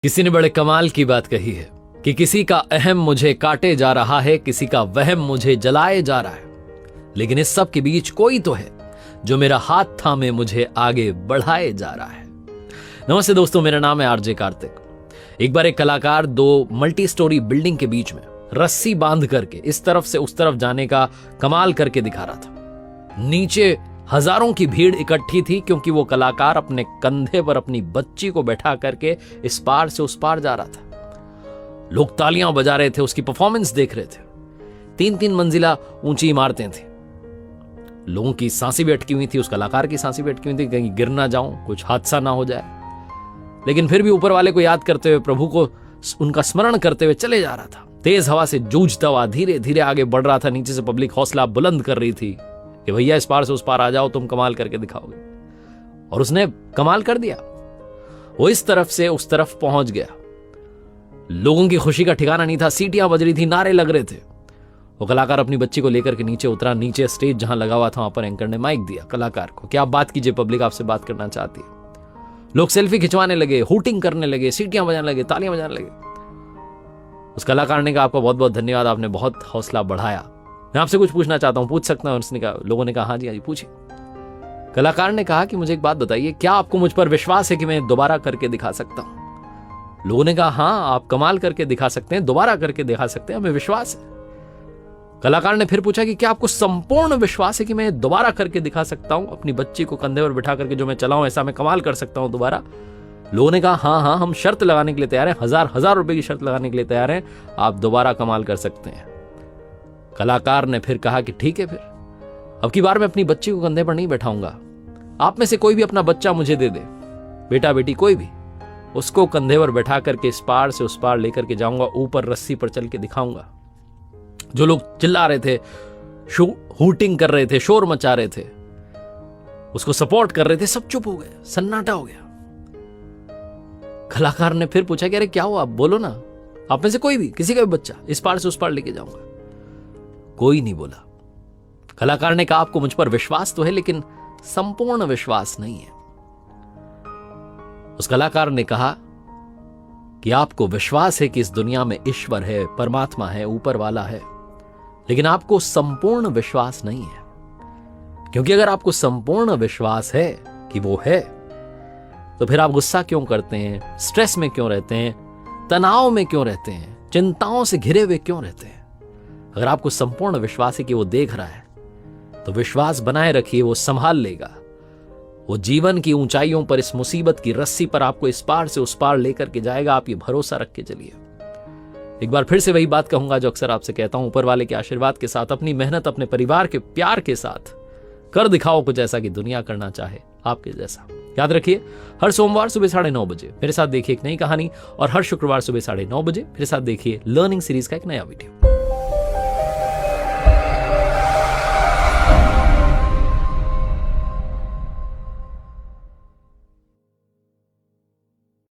किसी ने बड़े कमाल की बात कही है कि किसी का अहम मुझे काटे जा रहा है, किसी का वहम मुझे जलाए जा रहा है, लेकिन इस सब के बीच कोई तो है जो मेरा हाथ थामे मुझे आगे बढ़ाए जा रहा है। नमस्ते दोस्तों, मेरा नाम है आरजे कार्तिक। एक बार एक कलाकार दो मल्टी स्टोरी बिल्डिंग के बीच में रस्सी बांध करके इस तरफ से उस तरफ जाने का कमाल करके दिखा रहा था। नीचे हजारों की भीड़ इकट्ठी थी क्योंकि वो कलाकार अपने कंधे पर अपनी बच्ची को बैठा करके इस पार से उस पार जा रहा था। लोग तालियां बजा रहे थे, उसकी परफॉर्मेंस देख रहे थे। 3-3 मंजिला ऊंची इमारतें थी। लोगों की सांसें भी अटकी हुई थी, उस कलाकार की सांसें भी अटकी हुई थी, कहीं गिर ना जाऊं, कुछ हादसा ना हो जाए। लेकिन फिर भी ऊपर वाले को याद करते हुए, प्रभु को उनका स्मरण करते हुए चले जा रहा था। तेज हवा से जूझता हुआ धीरे धीरे आगे बढ़ रहा था। नीचे से पब्लिक हौसला बुलंद कर रही थी कि भैया इस पार से उस पार आ जाओ, तुम कमाल करके दिखाओगे। और उसने कमाल कर दिया। वो इस तरफ से उस तरफ पहुंच गया। लोगों की खुशी का ठिकाना नहीं था, सीटियां बज रही थी, नारे लग रहे थे। वो कलाकार अपनी बच्ची को लेकर के नीचे उतरा। नीचे स्टेज जहां लगा हुआ था वहां पर एंकर ने माइक दिया कलाकार को कि आप बात कीजिए, पब्लिक आपसे बात करना चाहती है। लोग सेल्फी खिंचवाने लगे, हूटिंग करने लगे, सीटियां बजाने लगे, तालियां बजाने लगे। उस कलाकार ने कहा, आपका बहुत बहुत धन्यवाद, आपने बहुत हौसला बढ़ाया। मैं आपसे कुछ पूछना चाहता हूं, पूछ सकता हूं? उसने कहा, लोगों ने कहा हाँ जी पूछिए। कलाकार ने कहा कि मुझे एक बात बताइए, क्या आपको मुझ पर विश्वास है कि मैं दोबारा करके दिखा सकता हूं? लोगों ने कहा हाँ, आप कमाल करके दिखा सकते हैं, दोबारा करके दिखा सकते हैं, हमें विश्वास है। कलाकार ने फिर पूछा कि क्या आपको संपूर्ण विश्वास है कि मैं दोबारा करके दिखा सकता हूं, अपनी बच्ची को कंधे पर बिठा करके जो मैं चलाऊं ऐसा मैं कमाल कर सकता हूं दोबारा? लोगों ने कहा हाँ, हम शर्त लगाने के लिए तैयार हैं, 1000 रुपए की शर्त लगाने के लिए तैयार हैं, आप दोबारा कमाल कर सकते हैं। कलाकार ने फिर कहा कि ठीक है, फिर अब की बार मैं अपनी बच्ची को कंधे पर नहीं बैठाऊंगा। आप में से कोई भी अपना बच्चा मुझे दे दे, बेटा बेटी कोई भी, उसको कंधे पर बैठा करके इस पार से उस पार लेकर के जाऊंगा, ऊपर रस्सी पर चल के दिखाऊंगा। जो लोग चिल्ला रहे थे, हूटिंग कर रहे थे, शोर मचा रहे थे, उसको सपोर्ट कर रहे थे, सब चुप हो गए, सन्नाटा हो गया। कलाकार ने फिर पूछा कि अरे क्या हुआ, आप बोलो ना, आप में से कोई भी, किसी का भी बच्चा इस पार से उस पार लेके जाऊंगा। कोई नहीं बोला। कलाकार ने कहा, आपको मुझ पर विश्वास तो है लेकिन संपूर्ण विश्वास नहीं है। उस कलाकार ने कहा कि आपको विश्वास है कि इस दुनिया में ईश्वर है, परमात्मा है, ऊपर वाला है, लेकिन आपको संपूर्ण विश्वास नहीं है। क्योंकि अगर आपको संपूर्ण विश्वास है कि वो है, तो फिर आप गुस्सा क्यों करते हैं, स्ट्रेस में क्यों रहते हैं, तनाव में क्यों रहते हैं, चिंताओं से घिरे हुए क्यों रहते हैं? अगर आपको संपूर्ण विश्वास है कि वो देख रहा है, तो विश्वास बनाए रखिए, वो संभाल लेगा। वो जीवन की ऊंचाइयों पर, इस मुसीबत की रस्सी पर आपको इस पार से उस पार लेकर के जाएगा। आप ये भरोसा रख के चलिए। एक बार फिर से वही बात कहूंगा जो अक्सर आपसे कहता हूं, ऊपर वाले के आशीर्वाद के साथ, अपनी मेहनत, अपने परिवार के प्यार के साथ कर दिखाओ कुछ ऐसा कि दुनिया करना चाहे आपके जैसा। याद रखिए, हर सोमवार सुबह 9:30 बजे मेरे साथ देखिए एक नई कहानी, और हर शुक्रवार सुबह 9:30 बजे मेरे साथ देखिए लर्निंग सीरीज का एक नया वीडियो।